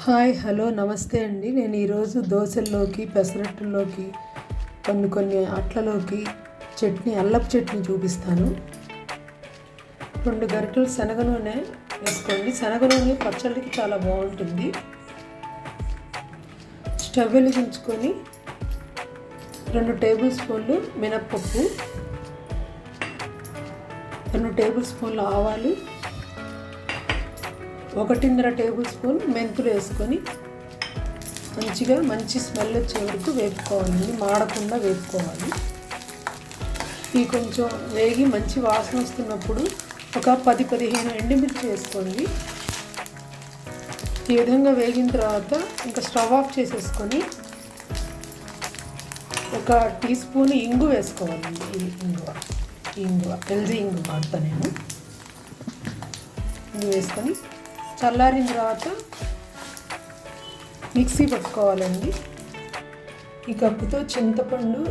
Hi hello నమస్తే అండి. నేను ఈరోజు దోశల్లోకి పెసరట్టుల్లోకి కొన్ని అట్లలోకి అల్లపు చట్నీ చూపిస్తాను. 2 గరిటెలు శనగ నూనె వేసుకోండి. శనగ నూనె పచ్చళ్ళకి చాలా బాగుంటుంది. స్టవ్ వెలిగించుకొని 2 టేబుల్ స్పూన్లు మినప్పప్పు, 2 టేబుల్ స్పూన్లు ఆవాలు, 1.5 టేబుల్ స్పూన్ మెంతులు వేసుకొని మంచి స్మెల్ వచ్చే వరకు వేపుకోవాలండి. మాడకుండా వేపుకోవాలి. ఇవి కొంచెం వేగి మంచి వాసన వస్తున్నప్పుడు ఒక 10-15 ఎండుమిర్చి వేసుకోండి. ఈ విధంగా వేగిన తర్వాత ఇంకా స్టవ్ ఆఫ్ చేసేసుకొని 1 టీ స్పూన్ ఇంగు వేసుకోవాలండి. ఇంగువ హెల్దీ ఇంగు వాడతా నేను. ఇంగు వేసుకొని చల్లారిన తర్వాత మిక్సీ పట్టుకోవాలండి. ఈ కప్పుతో చింతపండు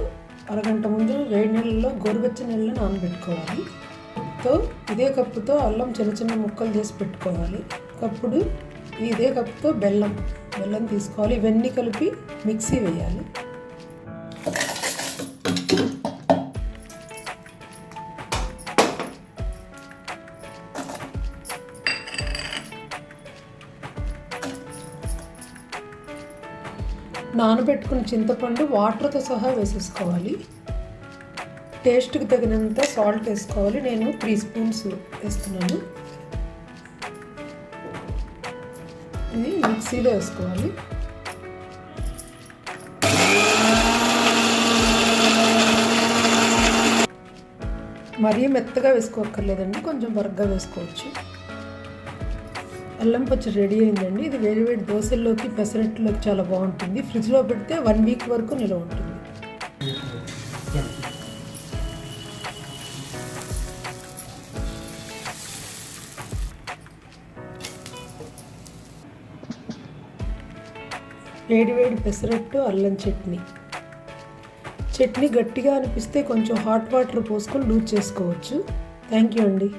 అరగంట ముందు వేడి నీళ్ళలో గోరువెచ్చని నీళ్ళలో నానబెట్టుకోవాలి. ఇదే కప్పుతో అల్లం చిన్న ముక్కలు చేసి పెట్టుకోవాలి. ఇదే కప్పుతో బెల్లం తీసుకోవాలి. ఇవన్నీ కలిపి మిక్సీ వేయాలి. నానబెట్టుకున్న చింతపండు వాటర్తో సహా వేసేసుకోవాలి. టేస్ట్కి తగినంత సాల్ట్ వేసుకోవాలి. నేను 3 స్పూన్స్ వేస్తున్నాను. ఇది మిక్సీలో వేసుకోవాలి. మరీ మెత్తగా వేసుకోక్కర్లేదండి, కొంచెం బరగ్గా వేసుకోవచ్చు. అల్లం పచ్చడి రెడీ అయిందండి. ఇది వేడివేడి దోశల్లోకి పెసరట్టులోకి చాలా బాగుంటుంది. ఫ్రిడ్జ్లో పెడితే 1 వీక్ వరకు నిల్వ ఉంటుంది. వేడివేడి పెసరట్టు అల్లం చట్నీ గట్టిగా అనిపిస్తే కొంచెం హాట్ వాటర్ పోసుకొని లూజ్ చేసుకోవచ్చు. థ్యాంక్ యూ అండి.